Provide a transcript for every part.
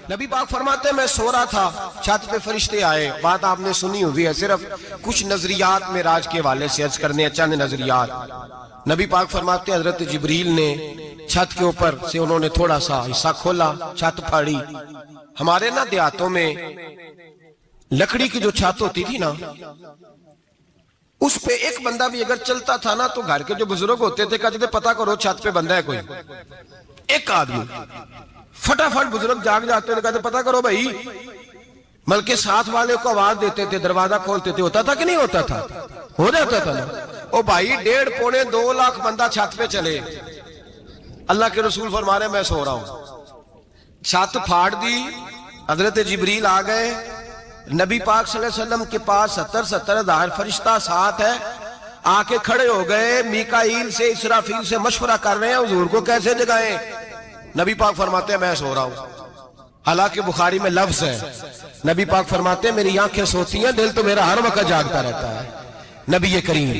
نبی پاک فرماتے ہیں میں سو رہا تھا، چھت پہ فرشتے آئے. بات آپ نے سنی ہوئی ہے، صرف کچھ نظریات معراج کے حوالے سے عرض کرنے ہیں، چند نظریات. نبی پاک فرماتے ہیں حضرت جبریل نے چھت کے اوپر سے انہوں نے تھوڑا سا حصہ کھولا، چھت پھاڑی. ہمارے نا دیہاتوں میں لکڑی کی جو چھت ہوتی تھی نا، اس پہ ایک بندہ بھی اگر چلتا تھا نا تو گھر کے جو بزرگ ہوتے تھے کہتے تھے پتہ کرو چھت پہ بندہ ہے کوئی. ایک آدمی فٹافٹ بزرگ جاگ جاتے تھے، کہتے پتہ کرو بھائی. بلکہ ساتھ والے کو آواز دیتے تھے، دروازہ کھولتے تھے. ہوتا تھا کہ نہیں ہوتا تھا؟ ہو جاتا تھا نا. او بھائی 1.5 پونے 2 لاکھ بندہ چھت پہ چلے. اللہ کے رسول فرما رہے میں سو رہا ہوں. چھت پھاڑ دی، حضرت جبریل آ گئے. نبی پاک صلی اللہ علیہ وسلم کے پاس 70 ہزار فرشتہ ساتھ ہے. آ کے کھڑے ہو گئے، میکائیل سے اسرافیل سے مشورہ کر رہے ہیں حضور کو کیسے جگائیں. نبی پاک فرماتے ہیں میں سو رہا ہوں. حالانکہ بخاری میں لفظ ہے، نبی پاک فرماتے ہیں میری آنکھیں سوتی ہیں، دل تو میرا ہر وقت جاگتا رہتا ہے. نبی کریم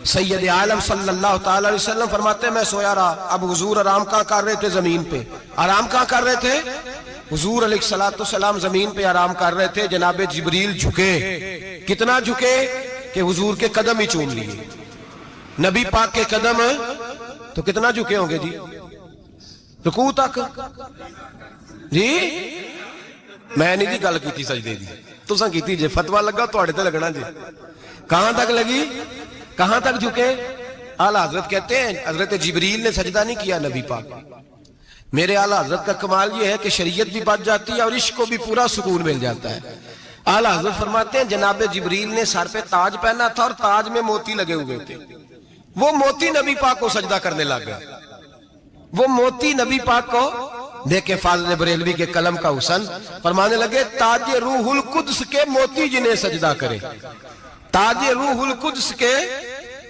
سید عالم صلی اللہ تعالی علیہ وسلم فرماتے ہیں میں سویا رہا. اب حضور آرام کہاں کر رہے تھے؟ زمین پہ. آرام کہاں کر رہے تھے؟ حضور علیہ السلام زمین پہ آرام کر رہے تھے. جناب جبریل جھکے. کتنا جھکے کہ حضور کے قدم ہی چوم لیے. نبی پاک کے قدم تو کتنا جھکے ہوں گے جی؟ رکوع تک. جی میں نہیں دی گل کی سجدے دی، تساں کیتی جے. فتویٰ لگا تو تے لگنا جی. کہاں تک لگی؟ کہاں تک جھکے؟ اعلیٰ حضرت کہتے ہیں حضرت جبریل نے سجدہ نہیں کیا نبی پاک. میرے اعلیٰ حضرت کا کمال یہ ہے کہ شریعت بھی بچ جاتی ہے اور عشق کو بھی پورا سکون مل جاتا ہے. اعلیٰ حضرت فرماتے ہیں جناب جبریل نے سر پہ تاج پہنا تھا اور تاج میں موتی لگے ہوئے تھے. وہ موتی نبی پاک کو سجدہ کرنے لگ گئے. وہ موتی نبی پاک کو دیکھیں. فاضل بریلوی کے قلم کا حسن فرمانے لگے تاج روح القدس کے موتی جنہیں سجدہ کرے. تاج روح القدس کے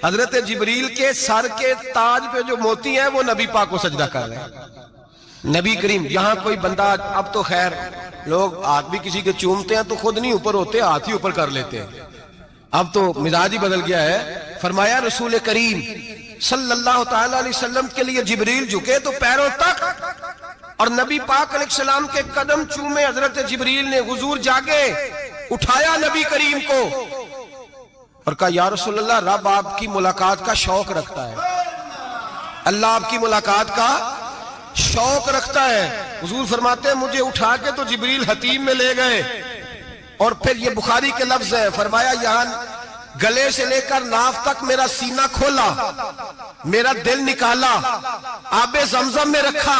حضرت جبریل کے سر کے تاج پہ جو موتی ہیں وہ نبی پاک کو سجدہ کر رہے ہیں. نبی کریم یہاں کوئی بندہ، اب تو خیر لوگ ہاتھ بھی کسی کے چومتے ہیں تو خود نہیں اوپر ہوتے، ہاتھ ہی اوپر کر لیتے ہیں. اب تو مزاج ہی بدل گیا ہے. فرمایا رسول کریم صلی اللہ تعالی علیہ وسلم کے لیے جبریل جھکے تو پیروں تک، اور نبی پاک علیہ السلام کے قدم چومے. حضرت جبریل نے حضور جاگے، اٹھایا نبی کریم کو اور کہا یا رسول اللہ رب آپ کی ملاقات کا شوق رکھتا ہے. اللہ آپ کی ملاقات کا شوق رکھتا ہے. حضور فرماتے ہیں مجھے اٹھا کے تو جبریل حتیم میں لے گئے. اور پھر یہ بخاری کے لفظ ہے، فرمایا یہاں گلے سے لے کر ناف تک میرا سینہ کھولا، میرا دل نکالا، آب زمزم میں رکھا.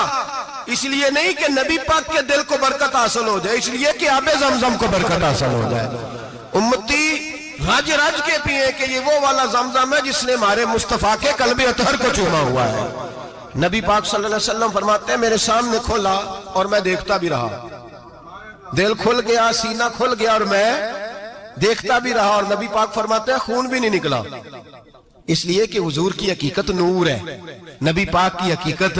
اس لیے نہیں کہ نبی پاک کے دل کو برکت حاصل ہو جائے، اس لیے کہ آب زمزم کو برکت حاصل ہو جائے. امتی رج رج کے پیئے کہ یہ وہ والا زمزم ہے جس نے ہمارے مصطفیٰ کے قلب اطہر کو چوما ہوا ہے. نبی پاک صلی اللہ علیہ وسلم فرماتے ہیں میرے سامنے کھولا اور میں دیکھتا بھی رہا. دل کھل گیا، سینہ کھل گیا اور میں دیکھتا بھی رہا. اور نبی پاک فرماتے ہیں خون بھی نہیں نکلا، اس لیے کہ حضور کی حقیقت نور ہے، نبی پاک کی حقیقت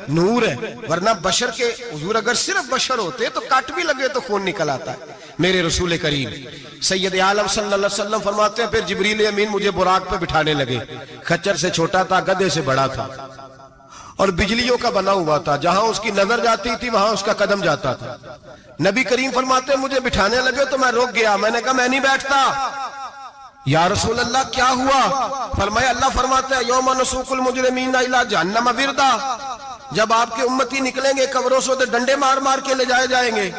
نور ہے. ورنہ بشر کے حضور اگر صرف بشر ہوتے تو کٹ بھی لگے تو خون نکل آتا ہے. میرے رسول کریم سید عالم صلی اللہ علیہ وسلم فرماتے ہیں پھر جبریل امین مجھے براق پہ بٹھانے لگے. خچر سے چھوٹا تھا، گدھے سے بڑا تھا اور بجلیوں کا بنا ہوا تھا. جہاں اس کی نظر جاتی تھی وہاں اس کا قدم جاتا تھا. نبی کریم فرماتے ہیں مجھے بٹھانے لگے تو میں رک گیا. میں نے کہا میں نہیں بیٹھتا. یا رسول اللہ کیا ہوا؟ فرمایا اللہ فرماتے ہیں یوم نسوق المجرمین الی جہنم وردا. جب آپ کے امتی نکلیں گے قبروں سے ڈنڈے مار مار کے لے جائے جائیں گے.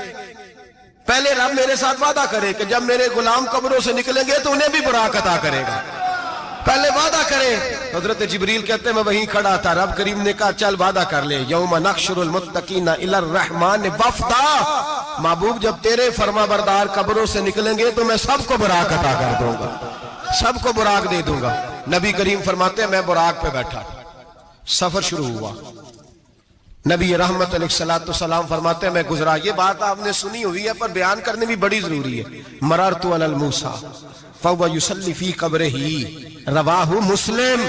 پہلے رب میرے ساتھ وعدہ کرے کہ جب میرے غلام قبروں سے نکلیں گے تو انہیں بھی براق عطا کرے گا. پہلے وعدہ کرے. حضرت جبریل کہتے ہیں میں وہیں کھڑا تھا. رب کریم نے کہا چل وعدہ کر لے. یوم نحشر المتقین الی الرحمن وفدا. محبوب جب تیرے فرما بردار قبروں سے نکلیں گے تو میں سب کو براق عطا کر دوں گا، سب کو براق دے دوں گا. نبی کریم فرماتے ہیں میں براق پہ بیٹھا. سفر شروع ہوا. نبی رحمت علیہ السلام فرماتے ہیں میں گزرا. یہ بات آپ نے سنی ہوئی ہے پر بیان کرنے بھی بڑی ضروری ہے. مررت علی الموسیٰ فہو یصلی فی قبرہ رواہ مسلم.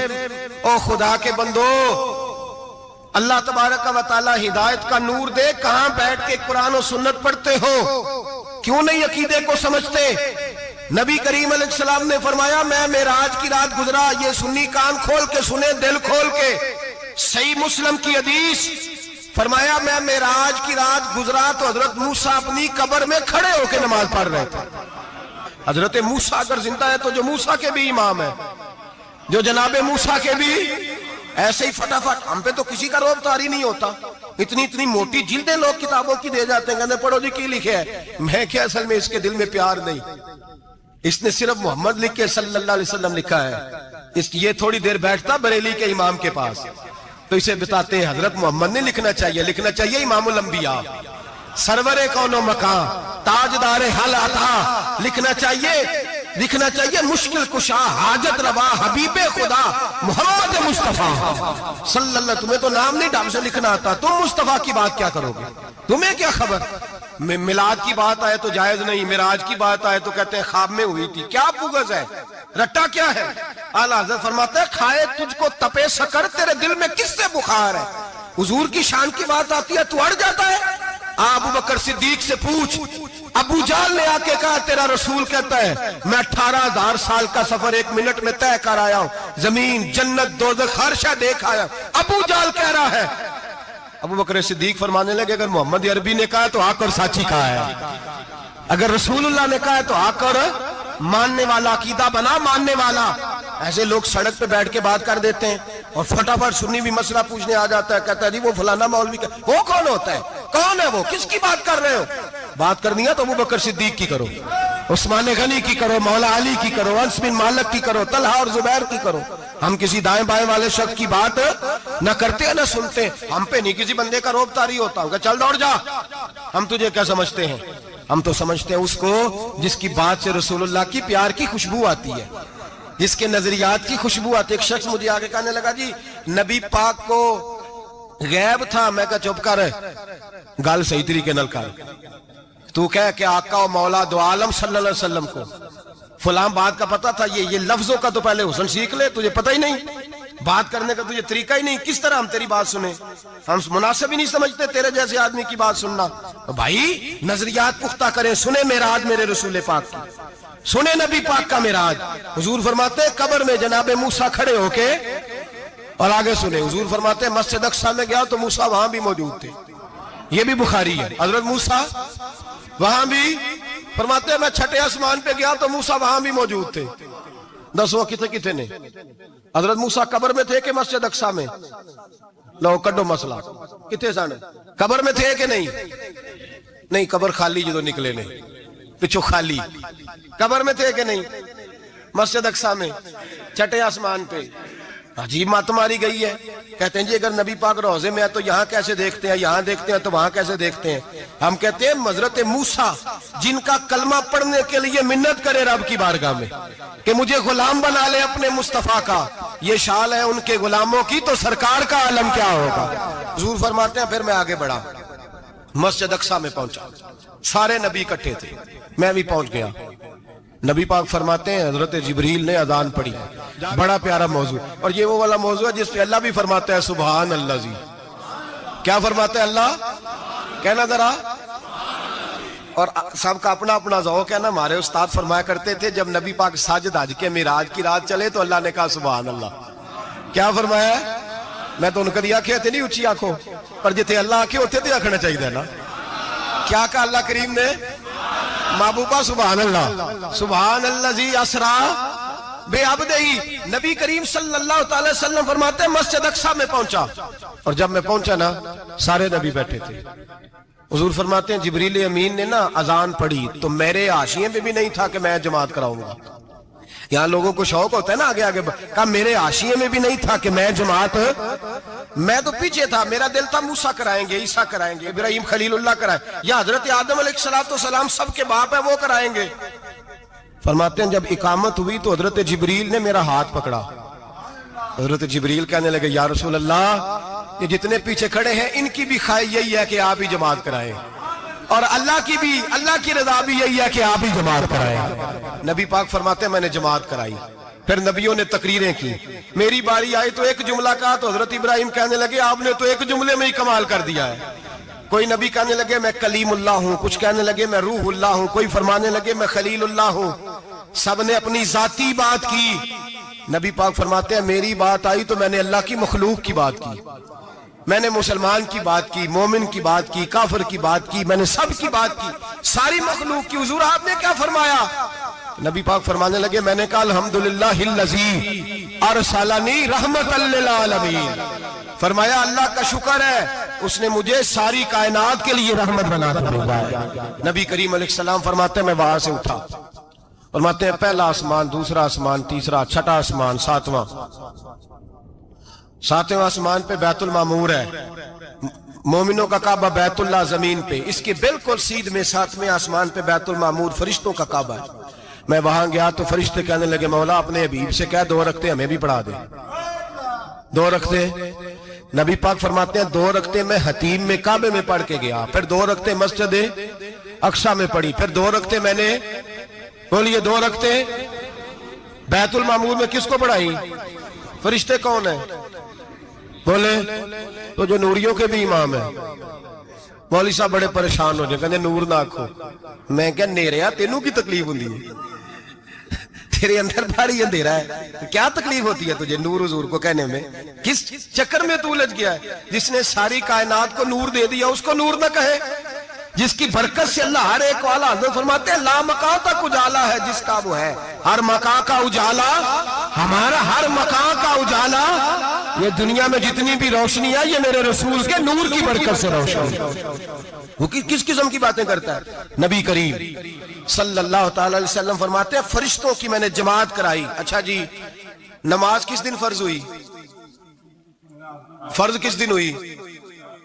او خدا کے بندو اللہ تبارک و تعالی ہدایت کا نور دے. کہاں بیٹھ کے قرآن و سنت پڑھتے ہو؟ کیوں نہیں عقیدے کو سمجھتے؟ نبی کریم علیہ السلام نے فرمایا میں معراج کی رات گزرا. یہ سنی کان کھول کے سنے، دل کھول کے. صحیح مسلم کی حدیث فرمایا میں معراج کی رات گزرا تو حضرت موسیٰ اپنی قبر میں کھڑے ہو کے نماز پڑھ رہے تھے. حضرت موسیٰ اگر زندہ ہے تو جو موسیٰ کے بھی امام ہے، جو جناب موسیٰ کے بھی ایسے ہی فٹافٹ. ہم پہ تو کسی کا روب طاری نہیں ہوتا. اتنی موٹی جلدیں لوگ کتابوں کی دے جاتے ہیں، کہتے پڑھو جی کی لکھے ہے. میں کیا اصل میں اس کے دل میں پیار نہیں، اس نے صرف محمد لکھ کے صلی اللہ علیہ وسلم لکھا ہے. یہ تھوڑی دیر بیٹھتا بریلی کے امام کے پاس تو اسے بتاتے ہیں حضرت محمد نے لکھنا چاہیے امام الانبیاء، سرور کون و مکان، تاجدار حال عطا، لکھنا چاہیے مشکل کشا، حاجت روا، حبیب خدا محمد مصطفیٰ صلی اللہ. تمہیں تو نام نہیں ڈھنگ سے لکھنا آتا، تم مصطفیٰ کی بات کیا کرو گے؟ تمہیں کیا خبر؟ میلاد کی بات آئے تو جائز نہیں، معراج کی بات آئے تو کہتے ہیں خواب میں ہوئی تھی. کیا بغض ہے، رٹا کیا ہے؟ اعلیٰ حضرت فرماتے ہیں کھائے تجھ کو تپے سکر، تیرے دل میں کس سے بخار ہے؟ حضور کی شان کی بات آتی ہے تو اڑ جاتا ہے. ابو بکر صدیق سے پوچھ، ابو جہل نے آ کے کہا تیرا رسول کہتا ہے میں 18,000 سال کا سفر 1 منٹ میں طے کر آیا ہوں، زمین جنت دوزخ ہر شے دیکھ آیا. ابو جہل کہہ رہا ہے. ابو بکر صدیق فرمانے لگے اگر محمد عربی نے کہا تو آ کر سچی کہا ہے، اگر رسول اللہ نے کہا ہے تو آ کر ماننے والا، عقیدہ بنا ماننے والا. ایسے لوگ سڑک پہ بیٹھ کے بات کر دیتے ہیں اور فٹافٹ سنی بھی مسئلہ پوچھنے آ جاتا ہے، کہتا ہے جی وہ فلانا مولوی کا. وہ کون ہوتا ہے؟ کون ہے وہ؟ کس کی بات کر رہے ہو؟ بات کرنی ہے تو ابو بکر صدیق کی کرو، عثمان غنی کی کرو، مولا علی کی کرو، انس بن مالک کی کرو، طلحہ اور زبیر کی کرو. ہم کسی دائیں بائیں والے شخص کی بات نہ کرتے ہیں نہ سنتے. ہم پہ نہیں کسی بندے کا روب طاری ہوتا کہ چل دوڑ جا. ہم تجھے کیا سمجھتے ہیں؟ ہم تو سمجھتے ہیں اس کو جس کی بات سے رسول اللہ کی پیار کی خوشبو آتی ہے، جس کے نظریات کی خوشبو آتی ہے. ایک شخص مجھے آگے کہنے لگا جی نبی پاک کو غیب تھا. میں کہا چپ کر، گال صحیح طریقے نل کر. تو کہہ کہ آقا و مولا دو عالم صلی اللہ علیہ وسلم کو فلاں بات کا پتہ تھا. یہ لفظوں کا تو پہلے حسن سیکھ لے، تجھے پتہ ہی نہیں، بات کرنے کا تجھے طریقہ ہی نہیں. کس طرح ہم تیری بات سنیں؟ ہم مناسب ہی نہیں سمجھتے تیرے جیسے آدمی کی بات سننا. بھائی نظریات پختہ کریں. سنیں معراج میرے رسول پاک کی، سنیں نبی پاک کا معراج. حضور فرماتے ہیں قبر میں جناب موسیٰ کھڑے ہو کے، اور آگے سنیں حضور فرماتے ہیں مسجد اقصیٰ میں گیا تو موسیٰ وہاں بھی موجود تھے. یہ بھی بخاری ہے. حضرت موسیٰ وہاں بھی فرماتے ہیں میں چھٹے آسمان پہ گیا تو موسیٰ وہاں بھی موجود تھے. دسو کتنے نے؟ حضرت موسیٰ قبر میں تھے کہ مسجد اقصیٰ میں؟ لو کڈو مسئلہ. کتنے سن؟ قبر میں تھے کہ نہیں؟ قبر خالی جدو نکلے نے پچھو خالی. قبر میں تھے کہ نہیں؟ مسجد اقصیٰ میں چھٹے آسمان پہ. عجیب مات ماری گئی ہے. کہتے ہیں جی اگر نبی پاک روزے میں ہے تو یہاں کیسے دیکھتے ہیں، یہاں دیکھتے ہیں تو وہاں کیسے دیکھتے ہیں؟ ہم کہتے ہیں حضرت موسیٰ جن کا کلمہ پڑھنے کے لیے منت کرے رب کی بارگاہ میں کہ مجھے غلام بنا لے اپنے مصطفیٰ کا، یہ شال ہے ان کے غلاموں کی، تو سرکار کا عالم کیا ہوگا؟ حضور فرماتے ہیں پھر میں آگے بڑھا، مسجد اقصیٰ میں پہنچا. سارے نبی اکٹھے تھے، میں بھی پہنچ گیا. نبی پاک فرماتے ہیں حضرت جبریل نے اذان پڑھی. بڑا پیارا موضوع، اور یہ وہ والا موضوع ہے جس پہ اللہ بھی فرماتا ہے سبحان اللہ. جی کیا فرماتا ہے اللہ؟ کہنا ذرا. اور سب کا اپنا اپنا ذوق ہے نا. ہمارے استاد فرمایا کرتے تھے جب نبی پاک ساجد حج کے معراج کی رات چلے تو اللہ نے کہا سبحان اللہ. کیا فرمایا؟ میں تو ان کو آنکھیں تھے نہیں اچھی آنکھوں پر جتنے اللہ آنکھیں ہوتے تھے آنکھنا چاہیے نا. کیا کہا اللہ کریم نے؟ محبوبہ سبحان اللہ. سبحان اللہ زی اسرا بے عبدہی. نبی کریم صلی اللہ تعالی وسلم فرماتے ہیں مسجد اقصیٰ میں پہنچا، اور جب میں پہنچا نا سارے نبی بیٹھے تھے. حضور فرماتے ہیں جبریل امین نے نا اذان پڑھی تو میرے حاشیے میں بھی نہیں تھا کہ میں جماعت کراؤں گا. یہاں لوگوں کو شوق ہوتا ہے نا آگے آگے، کہا میرے حاشیے میں بھی نہیں تھا کہ میں جماعت. میں تو پیچھے تھا، میرا دل تھا موسیٰ کرائیں گے، عیسیٰ کرائیں گے، ابراہیم خلیل اللہ کرائیں، یا حضرت آدم علیہ السلام سب کے باپ ہے وہ کرائیں گے. فرماتے ہیں جب اقامت ہوئی تو حضرت جبریل نے میرا ہاتھ پکڑا. حضرت جبریل کہنے لگے یا رسول اللہ یہ جتنے پیچھے کھڑے ہیں ان کی بھی خواہش یہی ہے کہ آپ ہی جماعت کرائیں، اور اللہ کی رضا بھی یہی ہے کہ آپ ہی جماعت کرائیں. نبی پاک فرماتے ہیں میں نے جماعت کرائی. پھر نبیوں نے تقریریں کی. میری باری آئی تو ایک جملہ کہا تو حضرت ابراہیم کہنے لگے آپ نے تو ایک جملے میں ہی کمال کر دیا ہے. کوئی نبی کہنے لگے میں کلیم اللہ ہوں، کچھ کہنے لگے میں روح اللہ ہوں، کوئی فرمانے لگے میں خلیل اللہ ہوں. سب نے اپنی ذاتی بات کی. نبی پاک فرماتے ہیں میری بات آئی تو میں نے اللہ کی مخلوق کی بات کی. میں نے مسلمان کی بات کی، مومن کی بات کی، کافر کی بات کی، میں نے سب کی بات کی، ساری مخلوق کی۔ حضور آپ نے کیا فرمایا؟ نبی پاک فرمانے لگے میں نے کہا الحمدللہ الذی ارسلنی رحمۃ للعالمین، فرمایا اللہ کا شکر ہے اس نے مجھے ساری کائنات کے لیے رحمت بنا کر بھیجا۔ نبی کریم علیہ السلام فرماتے ہیں میں وہاں سے اٹھا، فرماتے ہیں پہلا آسمان، دوسرا آسمان، تیسرا، چھٹا آسمان، ساتواں آسمان پہ بیت المعمور ہے، مومنوں کا کعبہ بیت اللہ زمین پہ، اس کے بالکل سیدھ میں ساتویں آسمان پہ بیت المعمور فرشتوں کا کعبہ ہے۔ میں وہاں گیا تو فرشتے کہنے لگے مولا اپنے حبیب سے کہہ 2 رکعتیں ہمیں بھی پڑھا دے۔ 2 رکعتیں نبی پاک فرماتے ہیں 2 رکعتیں میں حتیم میں کعبے میں پڑھ کے گیا، پھر 2 رکعتیں مسجد اقصی میں پڑھی، پھر 2 رکعتیں میں نے بولیے 2 رکعتیں بیت المعمور میں کس کو پڑھائی؟ فرشتے کون ہیں بولے؟ تو جو نوریوں کے بھی امام ہیں۔ مولوی صاحب بڑے پریشان ہو جائے، کہتے نور نہ آکھو۔ میں کہا نیریا تینوں کی تکلیف ہوندی ہے، تیرے اندر بھاری اندھیرا ہے، کیا تکلیف ہوتی ہے تجھے نور حضور کو کہنے میں؟ کس چکر میں تو الجھ گیا ہے؟ جس نے ساری کائنات کو نور دے دیا اس کو نور نہ کہے، جس کی برکت سے اللہ ہر ایک والا، حضرت فرماتے ہیں لا مکان تک اجالا ہے جس کا وہ ہے، ہر مکان کا اجالا ہمارا، ہر مکان کا اجالا، یہ دنیا میں جتنی بھی روشنی ہے یہ میرے رسول کے نور کی برکت سے روشن ہے۔ وہ کس قسم کی باتیں کرتا ہے؟ نبی کریم صلی اللہ تعالی علیہ وسلم فرماتے ہیں فرشتوں کی میں نے جماعت کرائی۔ اچھا جی نماز کس دن فرض ہوئی؟ فرض کس دن ہوئی؟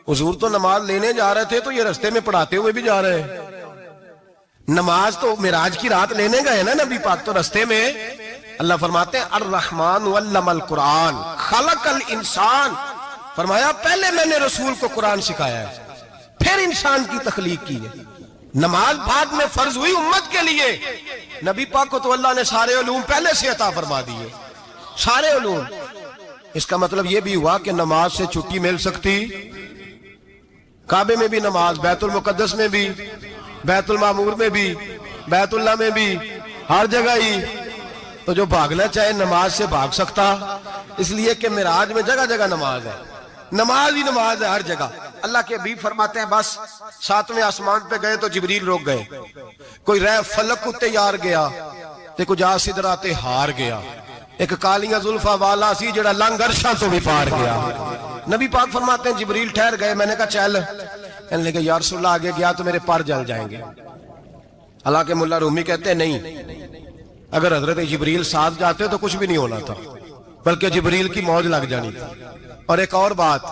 حضور تو نماز لینے جا رہے تھے تو یہ رستے میں پڑھاتے ہوئے بھی جا رہے ہیں۔ نماز تو معراج کی رات لینے گئے نا نبی پاک، تو رستے میں اللہ فرماتے ہیں الرحمن علم القرآن خلق الانسان، فرمایا پہلے میں نے رسول کو قرآن سکھایا ہے پھر انسان کی تخلیق کی ہے۔ نماز بعد میں فرض ہوئی امت کے لیے، نبی پاک کو تو اللہ نے سارے علوم پہلے سے عطا فرما دیے، سارے علوم۔ اس کا مطلب یہ بھی ہوا کہ نماز سے چھٹی مل سکتی، کعبے میں بھی نماز، بیت المقدس میں بھی، بیت المعمور میں بھی، بیت اللہ میں بھی، ہر جگہ ہی۔ تو جو بھاگنا چاہے نماز سے بھاگ سکتا، اس لیے کہ معراج میں جگہ جگہ نماز ہے، نماز ہی نماز ہے ہر جگہ۔ اللہ کے حبیب فرماتے ہیں بس 7ویں آسمان پہ گئے تو جبریل روک گئے، کوئی رہ فلک کو تیار گیا تے کچھ سدراتے ہار گیا، ایک کالیاں زلفاں والا سی جڑا لنگ عرشاں تو بھی پار گیا۔ نبی پاک فرماتے ہیں جبریل ٹھہر گئے، میں نے کہا چل، کہنے لگے یا رسول اللہ آگے گیا تو میرے پر جل جائیں گے۔ حالانکہ ملا رومی کہتے ہیں نہیں، اگر حضرت جبریل ساتھ جاتے تو کچھ بھی نہیں ہونا تھا، بلکہ جبریل کی موج لگ جانی تھی۔ اور ایک اور بات،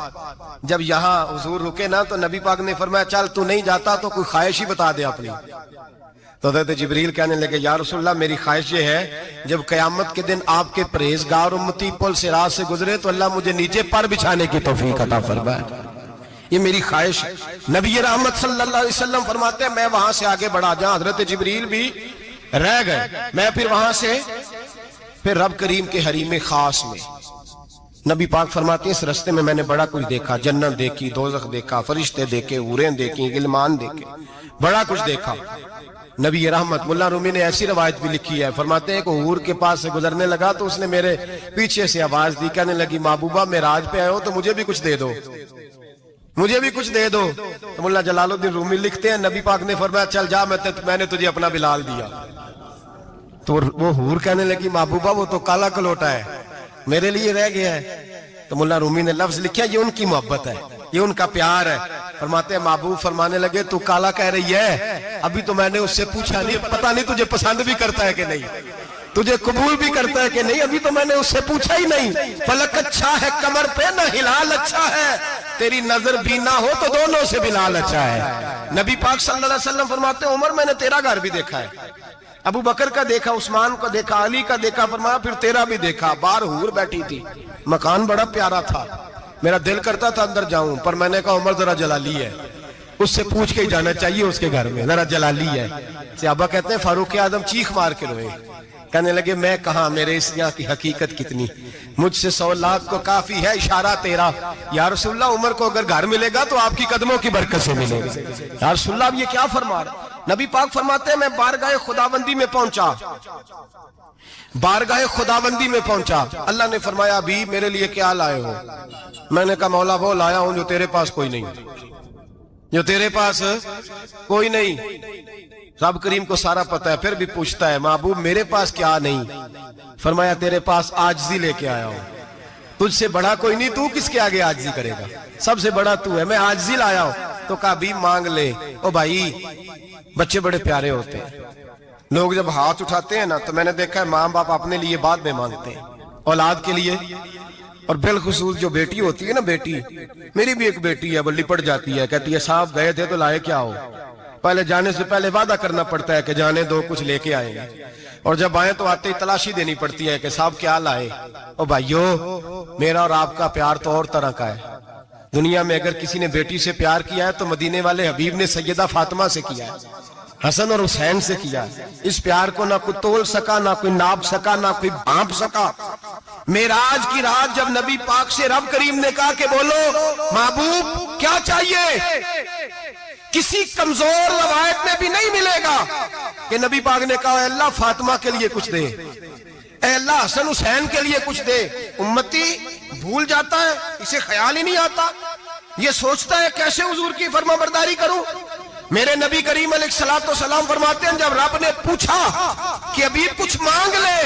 جب یہاں حضور رکے نا تو نبی پاک نے فرمایا چل تو نہیں جاتا تو کوئی خواہش ہی بتا دے اپنی۔ تو حضرت جبریل کہنے لگے یا رسول اللہ میری خواہش یہ ہے جب قیامت کے دن آپ کے پرہیزگار امتی پل صراط سے گزرے تو اللہ مجھے نیچے پر بچھانے کی توفیق عطا فرمائے، یہ میری خواہش ہے۔ نبی رحمت صلی اللہ علیہ وسلم فرماتے ہیں میں وہاں سے آگے بڑھا جہاں حضرت جبریل بھی رہ گئے، میں پھر وہاں سے پھر رب کریم کے حریم خاص میں۔ نبی پاک فرماتے ہیں اس رستے میں میں نے بڑا کچھ دیکھا، جنت دیکھی، دوزخ دیکھا، فرشتے دیکھے، حوریں دیکھی، غلمان دیکھے، بڑا کچھ دیکھا۔ نبی رحمت ملا رومی نے ایسی روایت بھی لکھی ہے، فرماتے ہیں کہ حور کے پاس سے گزرنے لگا تو اس نے میرے پیچھے سے آواز دی، کہنے لگی محبوبہ معراج پہ آئے ہو تو مجھے بھی کچھ دے دو، مجھے بھی کچھ دے دو۔ تو ملا جلال الدین رومی لکھتے ہیں نبی پاک نے فرمایا چل جا میں نے تجھے اپنا بلال دیا۔ تو وہ حور کہنے لگی محبوبہ وہ تو کالا کلوٹا ہے، میرے لیے رہ گیا ہے۔ تو ملا رومی نے لفظ لکھا یہ ان کی محبت ہے، یہ ان کا پیار ہے۔ فرماتے ہیں محبوب فرمانے لگے تو کالا کہہ رہی ہے، ابھی تو میں نے اس سے پوچھا نہیں، پتہ نہیں تجھے پسند بھی کرتا ہے کہ نہیں، تجھے قبول بھی کرتا ہے کہ نہیں، ابھی تو میں نے اس سے پوچھا ہی نہیں۔ فلک اچھا ہے کمر پہ نہ ہلال اچھا ہے، تیری نظر بھی نہ ہو تو دونوں سے بلال اچھا ہے۔ نبی پاک صلی اللہ علیہ وسلم فرماتے ہیں عمر میں نے تیرا گھر بھی دیکھا ہے، ابو بکر کا دیکھا، عثمان کا دیکھا، علی کا دیکھا، فرمایا پھر تیرا بھی دیکھا، باہر حور بیٹھی تھی، مکان بڑا پیارا تھا، میرا دل کرتا تھا اندر جاؤں، پر میں نے کہا عمر ذرا جلالی ہے، اس سے پوچھ کے ہی جانا چاہیے اس کے گھر میں، ذرا جلالی ہے۔ صحابہ کہتے ہیں فاروق اعظم چیخ مار کے روئے، کہنے لگے میں کہاں، میرے اس یہاں کی حقیقت کتنی، مجھ سے 100 لاکھ کو کافی ہے اشارہ تیرا۔ یا رسول اللہ عمر کو اگر گھر ملے گا تو آپ کی قدموں کی برکت سے ملے گا۔ یا رسول اللہ اب یہ کیا فرما رہا، نبی پاک فرماتے ہیں میں بارگاہ خداوندی میں پہنچا، بارگاہ خداوندی میں پہنچا، اللہ نے فرمایا ابھی میرے لیے کیا لائے ہو؟ میں نے کہا مولا وہ لایا ہوں جو تیرے پاس کوئی نہیں، جو تیرے پاس کوئی نہیں۔ رب کریم کو سارا پتہ ہے، پھر بھی پوچھتا ہے محبوب میرے پاس کیا نہیں؟ فرمایا تیرے پاس عاجزی لے کے آیا ہوں، تجھ سے بڑا کوئی نہیں، تو کس کے آگے عاجزی کرے گا؟ سب سے بڑا تو ہے، میں عاجزی لایا ہوں۔ تو کہا بھی مانگ لے۔ او بھائی بچے بڑے پیارے ہوتے ہیں، لوگ جب ہاتھ اٹھاتے ہیں نا تو میں نے دیکھا ہے ماں باپ اپنے لیے بعد میں مانگتے ہیں، اولاد کے لیے، اور بالخصوص جو بیٹی ہوتی ہے نا، بیٹی میری بھی ایک بیٹی ہے، وہ لپٹ جاتی ہے، کہتی ہے صاحب گئے تھے تو لائے کیا ہو؟ پہلے جانے سے پہلے وعدہ کرنا پڑتا ہے کہ جانے دو کچھ لے کے آئیں گے، اور جب آئیں تو آتے ہی تلاشی دینی پڑتی ہے کہ صاحب کیا لائے۔ او بھائیو میرا اور آپ کا پیار تو اور طرح کا ہے، دنیا میں اگر کسی نے بیٹی سے پیار کیا ہے تو مدینے والے حبیب نے سیدہ فاطمہ سے کیا ہے، حسن اور حسین سے کیا ہے۔ اس پیار کو نہ کوئی تول سکا، نہ کوئی ناپ سکا، نہ کوئی بھانپ سکا۔ معراج کی رات جب نبی پاک سے رب کریم نے کہا کہ بولو محبوب کیا چاہیے، کسی کمزور روایت میں بھی نہیں ملے گا کہ نبی پاک نے کہا اے اللہ فاطمہ کے لیے کچھ دے، اے اللہ حسن حسین کے لیے کچھ دے۔ امتی بھول جاتا ہے، اسے خیال ہی نہیں آتا، یہ سوچتا ہے کیسے حضور کی فرما برداری کروں۔ میرے نبی کریم علیہ السلام فرماتے ہیں جب رب نے پوچھا کہ ابھی کچھ مانگ لے،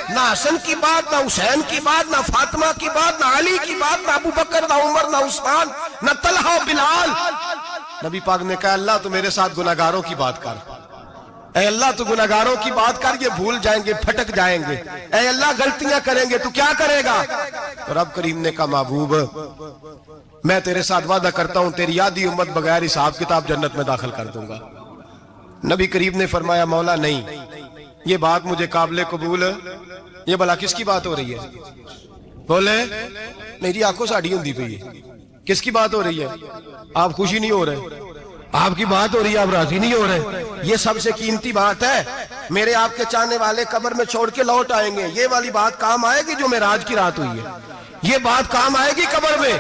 نہ حسن کی بات، نہ حسین کی بات، نہ فاطمہ کی بات، نہ علی کی بات، نہ ابو بکر، نہ عمر، نہ عثمان، نہ طلحہ و بلال، نبی پاک نے کہا اللہ تو میرے ساتھ گناہگاروں کی بات کر، اے اللہ تو گناہگاروں کی بات کر، یہ بھول جائیں گے، پھٹک جائیں گے، اے اللہ غلطیاں کریں گے تو کیا کرے گا؟ تو رب کریم نے کہا محبوب میں تیرے ساتھ وعدہ کرتا ہوں تیری آدھی امت بغیر حساب کتاب جنت میں داخل کر دوں گا۔ نبی کریم نے فرمایا مولا نہیں، یہ بات مجھے قابل قبول ہے، یہ بھلا کس کی بات ہو رہی ہے؟ بولے میری آنکھوں ساڑھی ہوندی پئی ہے، کس کی بات ہو رہی ہے؟ آپ خوشی نہیں ہو رہے، آپ کی بات ہو رہی ہے، آپ راضی نہیں ہو رہے، یہ سب سے قیمتی بات ہے۔ میرے آپ کے چاہنے والے قبر میں چھوڑ کے لوٹ آئیں گے، یہ والی بات کام آئے گی جو معراج کی رات ہوئی ہے، یہ بات کام آئے گی قبر میں،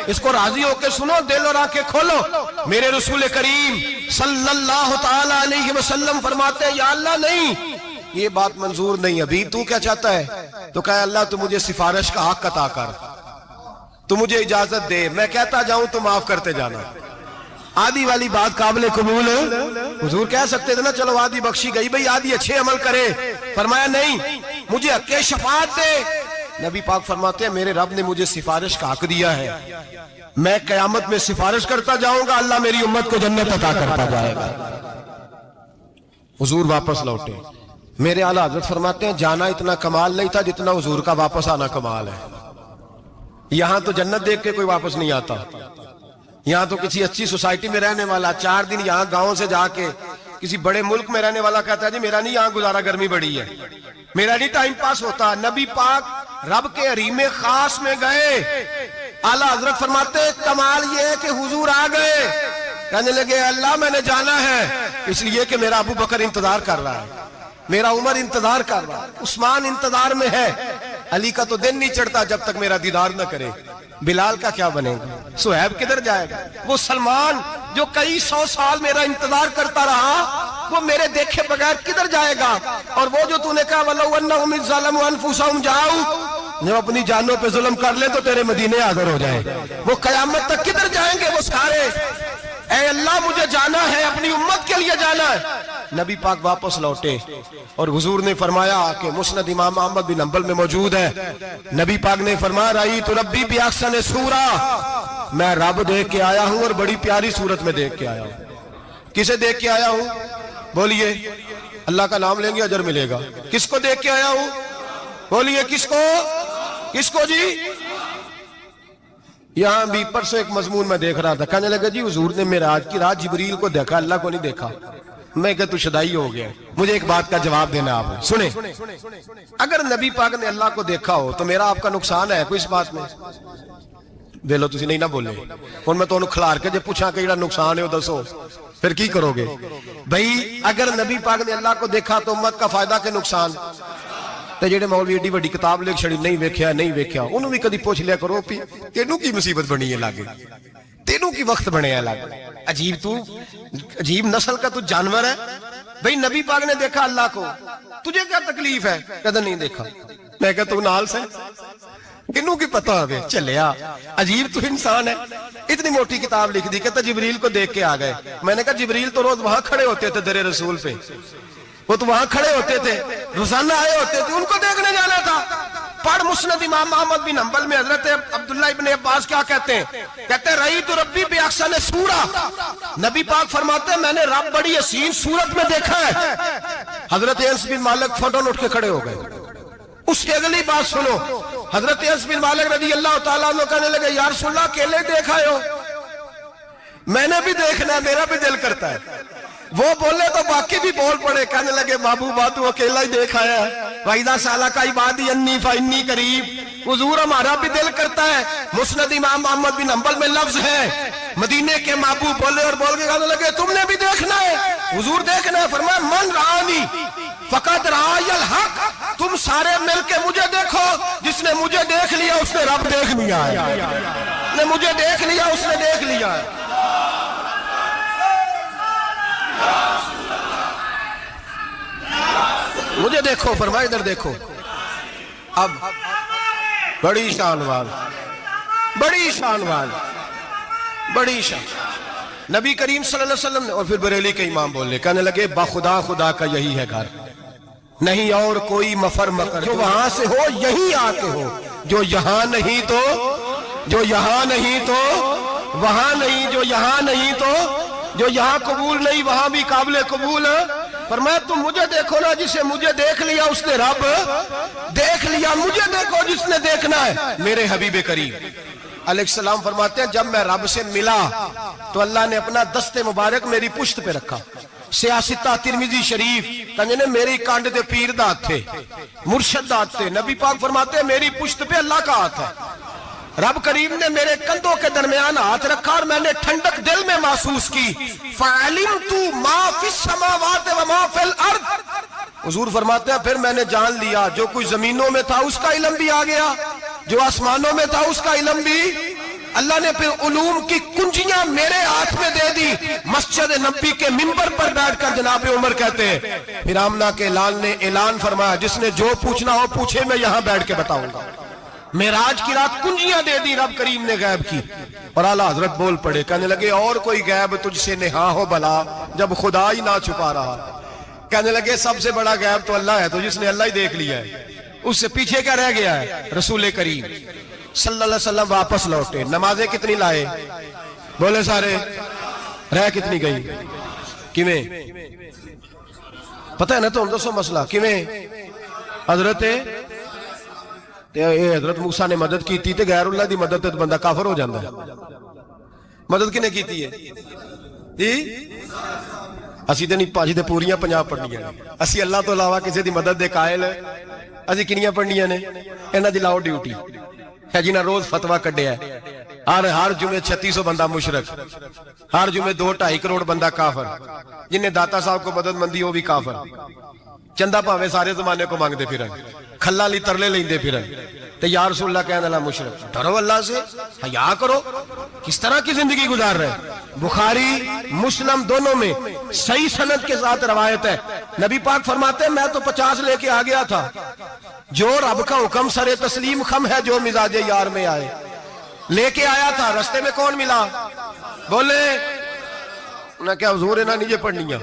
اس کو راضی ہو کے سنو، دل اور آنکھیں کھولو۔ میرے رسول کریم صلی اللہ تعالی علیہ وسلم فرماتے ہیں یا اللہ نہیں، یہ بات منظور نہیں، ابھی تو کیا چاہتا ہے؟ تو کہا اللہ تو مجھے سفارش کا حق عطا کر، تو مجھے اجازت دے، میں کہتا جاؤں تو معاف کرتے جانا۔ آدھی والی بات قابل قبول ہے؟ حضور کہہ سکتے تھے نا چلو آدھی بخشی گئی، بھئی آدھی اچھے عمل کرے، فرمایا نہیں مجھے حق شفاعت دے۔ نبی پاک فرماتے ہیں میرے رب نے مجھے سفارش کا حق دیا ہے، میں قیامت میں سفارش کرتا جاؤں گا، اللہ میری امت کو جنت عطا کرتا جائے گا۔ حضور واپس لوٹے، میرے اعلیٰ حضرت فرماتے ہیں جانا اتنا کمال نہیں تھا جتنا حضور کا واپس آنا کمال ہے۔ یہاں تو جنت دیکھ کے کوئی واپس نہیں آتا، یہاں تو کسی اچھی سوسائٹی میں رہنے والا 4 دن یہاں گاؤں سے جا کے کسی بڑے ملک میں رہنے والا کہتا ہے جی میرا نہیں یہاں گزارا، گرمی بڑی ہے، میرا نہیں ٹائم پاس ہوتا۔ نبی پاک رب کے حریم خاص میں گئے، اعلیٰ حضرت فرماتے کمال یہ ہے کہ حضور آ گئے، کہنے لگے اللہ میں نے جانا ہے اس لیے کہ میرا ابو بکر انتظار کر رہا ہے، میرا عمر انتظار کر رہا ہے، عثمان انتظار میں ہے، علی کا تو دن نہیں چڑھتا جب تک میرا دیدار نہ کرے، بلال کا کیا بنے گا، صہیب کدھر جائے گا، وہ سلمان جو کئی 100 سال میرا انتظار کرتا رہا وہ میرے دیکھے بغیر کدھر جائے گا، اور وہ جو تو نے کہا وَلَوْ أَنَّهُمْ إِذْ ظَلَمُوا أَنفُسَهُمْ جَاءُوا، جو اپنی جانوں پہ ظلم کر لے تو تیرے مدینے حاضر ہو جائیں، وہ قیامت تک کدھر جائیں گے وہ سارے؟ اے اللہ مجھے جانا ہے، اپنی امت کے لیے جانا ہے۔ نبی پاک واپس لوٹے اور حضور نے فرمایا کہ مسند امام احمد بن حنبل میں موجود ہے، نبی پاک نے فرمایا رأیت ربی بأحسن صورہ، میں رب دیکھ کے آیا ہوں اور بڑی پیاری صورت میں دیکھ کے آیا ہوں۔ کسے دیکھ کے آیا ہوں؟ بولیے، اللہ کا نام لیں گے اجر ملے گا۔ کس کو دیکھ کے آیا ہوں؟ بولیے کس کو؟ کس کو جی؟ یہاں بھی پرسوں ایک مضمون میں دیکھ رہا تھا، کہنے لگا جی حضور نے معراج کی رات جبریل کو دیکھا، اللہ کو نہیں دیکھا۔ میں کہا تو شدائی ہو گیا، مجھے ایک بات کا جواب دینا آپ سنیں، اگر نبی پاک نے اللہ کو دیکھا ہو تو میرا آپ کا نقصان ہے کوئی اس بات میں؟ بیلو تسی نہیں نہ بولے، ان میں تو انہوں کھلار کے جب پوچھا کہ جڑا نقصان ہے وہ دسو، پھر کی کرو گے؟ بھئی اگر نبی پاک نے اللہ کو دیکھا تو امت کا فائدہ کے نقصان؟ تے جڑے مولوی ایڈی وڈی کتاب لکھ چھڑی نہیں ویکھیا نہیں ویکھیا، انہوں بھی کدی پوچھ لیا کرو تینوں کی مصیبت بنی ہے لاگے، تینوں کی وقت بنے الگ. عجیب نسل کا تو جانور ہے بھئی. نبی پاک نے دیکھا اللہ کو, تجھے کیا تکلیف ہے؟ کہتا نہیں دیکھا. میں کہتا تو نال سے انہوں کی پتہ ہوئے چلیا. عجیب تو انسان ہے. اتنی موٹی کتاب لکھ دی. کہتا جبریل کو دیکھ کے آ گئے. میں نے کہا جبریل تو روز وہاں کھڑے ہوتے تھے در رسول پہ, وہ تو وہاں کھڑے ہوتے تھے, روزانہ آئے ہوتے تھے, ان کو دیکھنے جانا تھا. پڑھ مسند امام احمد بن حنبل میں حضرت عبداللہ ابن عباس کیا کہتے ہیں؟ کہتے ہیں رأیت ربی بأحسن سورہ. نبی پاک فرماتے ہیں میں نے رب بڑی حسین صورت میں دیکھا ہے. حضرت انس بن مالک فوراً اٹھ کے کھڑے ہو گئے. اس کی اگلی بات سنو. حضرت انس بن مالک رضی اللہ تعالیٰ عنہ کہنے لگے یا رسول اللہ اکیلے دیکھا ہو؟ میں نے بھی دیکھنا ہے, میرا بھی دل کرتا ہے. وہ بولے تو باقی بھی بول پڑے. کہنے لگے محبوبہ تو اکیلا ہی دیکھ آیا ہے. وَإِذَا سَأَلَكَ عِبَادِي عَنِّي فَإِنِّي قَرِيبٌ. حضور ہمارا بھی دل کرتا ہے. مسند امام احمد بن حنبل میں لفظ ہے مدینے کے محبوب بولے اور بول کے کہنے لگے تم نے بھی دیکھنا ہے؟ حضور دیکھنا ہے. فرمایا من رآنی فقط رآی الحق. تم سارے مل کے مجھے دیکھو. جس نے مجھے دیکھ لیا اس نے رب دیکھ لیا ہے. نے مجھے دیکھ لیا اس نے دیکھ لیا ہے. مجھے دیکھو. فرمایا ادھر دیکھو. اب بڑی شان وال, بڑی شان وال, بڑی شان. نبی کریم صلی اللہ علیہ وسلم نے, اور پھر بریلی کے امام بولنے کہنے لگے بخدا خدا کا یہی ہے گھر, نہیں اور کوئی مفر مکر. جو وہاں سے ہو یہی آتے ہو, جو یہاں نہیں تو, جو یہاں نہیں تو وہاں نہیں, جو یہاں نہیں تو, جو یہاں قبول نہیں وہاں بھی قابل قبول. فرمایا تم مجھے دیکھو نا, جسے مجھے دیکھ لیا اس نے رب دیکھ لیا. مجھے دیکھو جس نے دیکھنا ہے. میرے حبیب کریم علیہ السلام فرماتے ہیں جب میں رب سے ملا تو اللہ نے اپنا دست مبارک میری پشت پہ رکھا. سیاستہ ترمذی شریف کہنے میری کانڈ دے پیر دات تھے, مرشد دات تھے. نبی پاک فرماتے ہیں میری پشت پہ اللہ کا ہاتھ ہے. رب کریم نے میرے کندھوں کے درمیان ہاتھ رکھا اور میں نے ٹھنڈک دل میں محسوس کی. فَعَلِمْتُ مَا فِي السَّمَاوَاتِ وَمَا فِي الْأَرْضِ. حضور فرماتے ہیں پھر میں نے جان لیا جو کچھ زمینوں میں تھا اس کا علم بھی آ گیا, جو آسمانوں میں تھا اس کا علم بھی. اللہ نے پھر علوم کی کنجیاں میرے ہاتھ میں دے دی. مسجد نبی کے منبر پر بیٹھ کر جناب عمر کہتے ہیں پھر آمنہ کے لال نے اعلان فرمایا جس نے جو پوچھنا ہو پوچھے, میں یہاں بیٹھ کے بتاؤں گا. معراج کی رات کنجیاں دے دی رب کریم نے غیب کی. اور اعلیٰ حضرت بول پڑے کہنے لگے اور کوئی غیب تجھ سے نہا ہو بلا جب خدا ہی نہ چھپا رہا. کہنے لگے سب سے بڑا غیب تو اللہ ہے, تو جس نے اللہ ہی دیکھ لیا ہے. اس سے پیچھے کیا رہ گیا ہے؟ رسول کریم صلی اللہ علیہ وسلم واپس لوٹے. نمازیں کتنی لائے؟ بولے سارے. رہ کتنی گئی؟ کیویں پتہ ہے نا؟ تو ہم دوسو مسئلہ کیویں حضرت موسیٰ نے مدد کی تھی تے غیر اللہ دی مدد تے بندہ کافر ہو جاندہ ہے. مدد کنے کی تھی ہے جی؟ اسی تے نہیں پاجی تے پوریاں 50 پڑھنیاں نے. اسی اللہ تو علاوہ کسی دی مدد دے قائل ہے. اسی کنیاں پڑھنیاں نے. انہاں دی لاؤ ڈیوٹی ہے جنہاں روز فتوہ کڈیا ہے. ہر جمعے 3600 بندہ مشرک, ہر جمعے 2-2.5 کروڑ بندہ کافر. جنہیں داتا صاحب کو مدد مندی ہو بھی کافر. چندہ پاوے سارے زمانے کو مانگ دے پھرن, کھلا لی ترلے لیں دے پھرن. تو یا رسول اللہ کہنے اللہ مشرک. ڈرو اللہ سے, حیا کرو. کس طرح کی زندگی گزار رہے ہیں؟ بخاری مسلم دونوں میں صحیح سند کے ساتھ روایت ہے. نبی پاک فرماتے ہیں میں تو 50 لے کے آ گیا تھا. جو رب کا حکم سر تسلیم خم ہے جو مزاج یار میں آئے. لے کے آیا تھا, رستے میں کون ملا؟ بولے نہ کیا حضور نہ نیجے پڑھنیاں.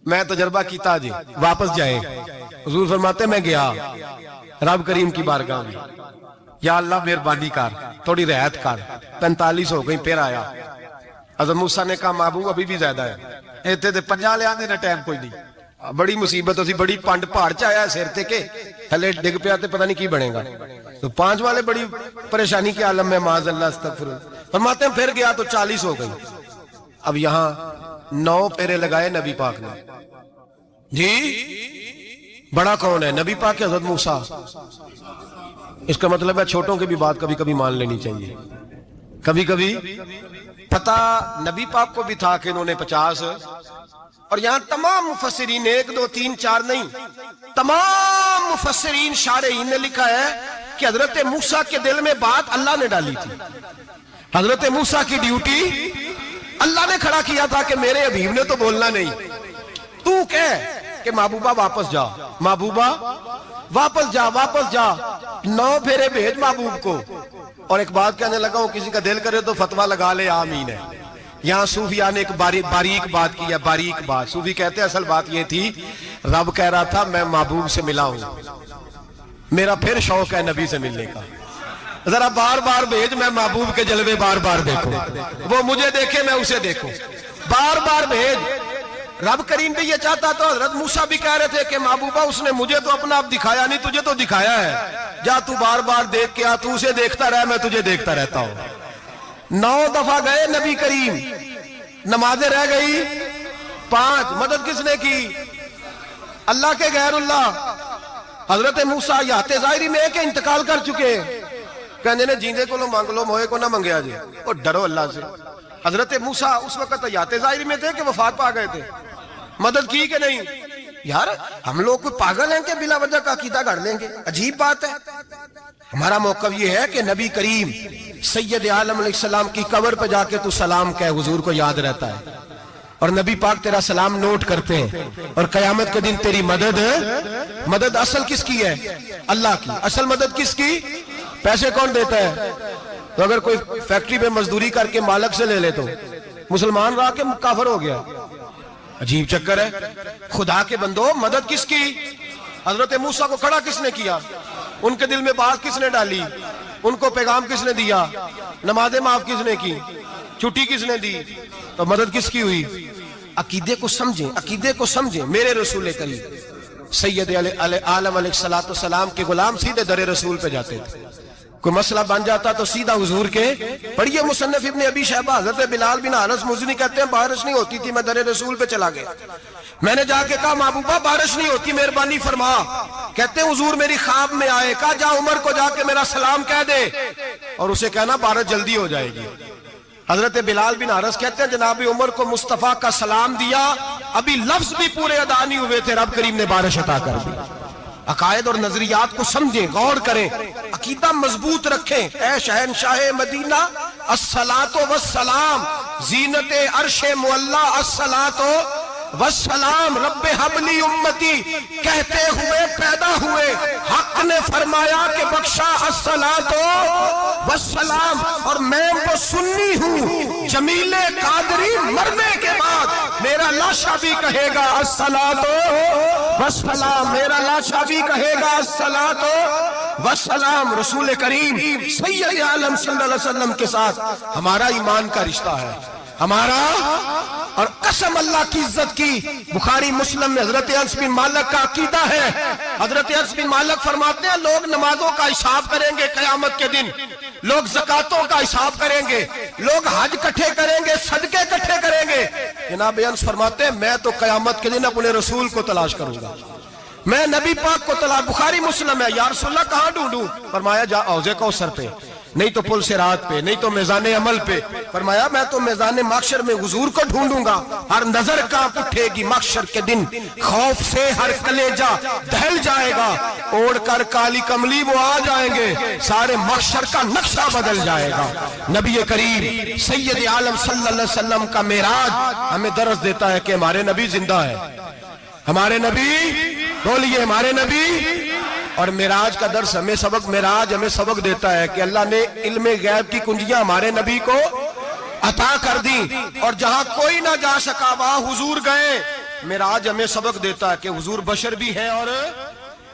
میں تجربہ کیتا جی, واپس جائیں. حضور فرماتے میں گیا رب کریم کی بارگاہ میں, یا اللہ مہربانی کر تھوڑی رعایت کر. 45 ہو گئی پھر آیا. حضرت موسیٰ نے کہا محبوب ابھی بھی زیادہ ہے. ایتے تے 50 لے آنے نہ ٹائم کوئی نہیں. بڑی مصیبت اسی بڑی پانڈ پہاڑ چایا سیر تے کے تھلے ڈگ پیا تے پتہ نہیں کی بنے گا. تو 5 والے بڑی پریشانی کے عالم میں معاذ اللہ استغفر. فرماتے ہیں پھر گیا تو 40 ہو گئی. اب یہاں 9 پھیرے لگائے نبی پاک نے جی. بڑا کون ہے؟ نبی پاک کے حضرت موسیٰ. اس کا مطلب ہے چھوٹوں کی بھی بات کبھی کبھی مان لینی چاہیے. کبھی کبھی پتہ نبی پاک کو بھی تھا کہ انہوں نے 50. اور یہاں تمام مفسرین 1 2 3 4 نہیں, تمام مفسرین شارحین نے لکھا ہے کہ حضرت موسیٰ کے دل میں بات اللہ نے ڈالی تھی. حضرت موسیٰ کی ڈیوٹی اللہ نے کھڑا کیا تھا کہ میرے حبیب نے تو بولنا نہیں، تو کہہ کہ محبوبہ واپس جا، محبوبہ واپس جا، واپس جا، 9 پھیرے بھیج محبوب کو۔ اور ایک بات کہنے لگا ہوں، کسی کا دل کرے تو فتویٰ لگا لے، آمین ہے۔ یہاں صوفیاء نے ایک باریک بات کی ہے، باریک بات۔ صوفی کہتے ہیں اصل بات یہ تھی، رب کہہ رہا تھا میں محبوب سے ملا ہوں، میرا پھر شوق ہے نبی سے ملنے کا، ذرا بار بار بھیج، میں محبوب کے جلوے بار بار دیکھوں، وہ مجھے دیکھے میں اسے دیکھوں، بار بار بھیج۔ رب کریم بھی یہ چاہتا تو حضرت موسیٰ بھی کہہ رہے تھے کہ محبوبہ اس نے مجھے تو اپنا اب دکھایا نہیں، تجھے تو دکھایا ہے، جا تو بار بار دیکھ کے آ، تو اسے دیکھتا رہ، میں تجھے دیکھتا رہتا ہوں۔ 9 دفعہ گئے نبی کریم، نمازیں رہ گئی 5، مدد کس نے کی؟ اللہ کے غیر اللہ۔ حضرت موسیٰ یات ظاہری میں کہ انتقال کر چکے، کہنے نے جیندے کو لو مانگ لو، موئے کو نہ منگیا جی، اور ڈرو اللہ سے۔ حضرت موسیٰ اس وقت یات ظاہری میں تھے کہ وفات پا گئے تھے، مدد کی کہ نہیں؟ یار ہم لوگ کوئی پاگل ہیں کہ بلا وجہ کا عقیدہ گھڑ لیں گے؟ عجیب بات ہے۔ ہمارا موقف یہ ہے کہ نبی کریم سید عالم علیہ السلام کی قبر پہ جا کے تو سلام کہے، حضور کو یاد رہتا ہے، اور نبی پاک تیرا سلام نوٹ کرتے ہیں، اور قیامت کے دن تیری مدد اصل کس کی ہے؟ اللہ کی۔ اصل مدد کس کی؟ پیسے کون دیتا ہے؟ تو اگر کوئی فیکٹری میں مزدوری کر کے مالک سے لے لے تو مسلمان رہا کہ کافر ہو گیا؟ عجیب چکر ہے۔ خدا کے بندو، مدد کس کی؟ حضرت موسیٰ کو کھڑا کس نے کیا؟ ان کے دل میں بات کس نے ڈالی؟ ان کو پیغام کس نے دیا؟ نمازیں معاف کس نے کی؟ چھٹی کس نے دی؟ تو مدد کس کی ہوئی؟ عقیدے کو سمجھیں، عقیدے کو سمجھیں۔ میرے رسول کریم سید عالم علیہ السلام کے غلام سیدھے در رسول پہ جاتے تھے، کوئی مسئلہ بن جاتا تو سیدھا حضور کے۔ پڑھیے مصنف ابن ابی شیبہ، حضرت بلال بن انس مزنی کہتے ہیں بارش نہیں ہوتی تھی، میں در رسول پہ چلا گیا، میں نے جا کے کہا محبوبہ بارش نہیں ہوتی، مہربانی فرما۔ کہتے ہیں حضور میری خواب میں آئے، کہا جا عمر کو جا کے میرا سلام کہہ دے، اور اسے کہنا بارش جلدی ہو جائے گی۔ حضرت بلال بن حارث کہتے ہیں جناب عمر کو مصطفیٰ کا سلام دیا، ابھی لفظ بھی پورے ادا نہیں ہوئے تھے، رب کریم نے بارش عطا کر دی۔ عقائد اور نظریات کو سمجھیں، غور کریں، عقیدہ مضبوط رکھیں۔ اے شہنشاہ مدینہ الصلاۃ والسلام، زینت عرش معلی الصلاۃ والسلام، رب حبلی امتی کہتے ہوئے پیدا ہوئے، حق نے فرمایا کہ بخشا الصلاۃ والسلام، اور میں تو سنی ہوں، جمیل قادری مرنے کے بعد میرا لاشا بھی کہے گا الصلاۃ والسلام، میرا لاشا بھی کہے گا الصلاۃ والسلام۔ رسول کریم سید عالم صلی اللہ علیہ وسلم کے ساتھ ہمارا ایمان کا رشتہ ہے، ہمارا، اور قسم اللہ کی عزت کی، بخاری مسلم میں حضرت انس بن مالک کا عقیدہ ہے، حضرت انس بن مالک فرماتے ہیں لوگ نمازوں کا حساب کریں گے قیامت کے دن، لوگ زکاتوں کا حساب کریں گے، لوگ حج کٹھے کریں گے، صدقے کٹھے کریں گے۔ جناب انس فرماتے ہیں میں تو قیامت کے دن اپنے رسول کو تلاش کروں گا، میں نبی پاک کو تلاش۔ بخاری مسلم ہے، یا رسول اللہ کہاں ڈھونڈوں؟ فرمایا جا حوض کوثر پہ، نہیں تو پل صراط پہ، نہیں تو میزان عمل پہ۔ فرمایا میں تو میزان محشر میں حضور کو ڈھونڈوں گا، ہر نظر کانپ اٹھے گی محشر کے دن، خوف سے ہر کلیجہ دہل جائے گا، اوڑھ کر کالی کملی وہ آ جائیں گے، سارے محشر کا نقشہ بدل جائے گا۔ نبی کریم سید عالم صلی اللہ علیہ وسلم کا معراج ہمیں درس دیتا ہے کہ ہمارے نبی زندہ ہے، ہمارے نبی، بولیے ہمارے نبی۔ اور معراج کا درس ہمیں سبق، معراج ہمیں سبق دیتا ہے کہ اللہ نے علم غیب کی کنجیاں ہمارے نبی کو عطا کر دی، اور جہاں کوئی نہ جا سکا وہاں حضور گئے۔ معراج ہمیں سبق دیتا ہے کہ حضور بشر بھی ہے اور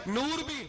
نور بھی ہے۔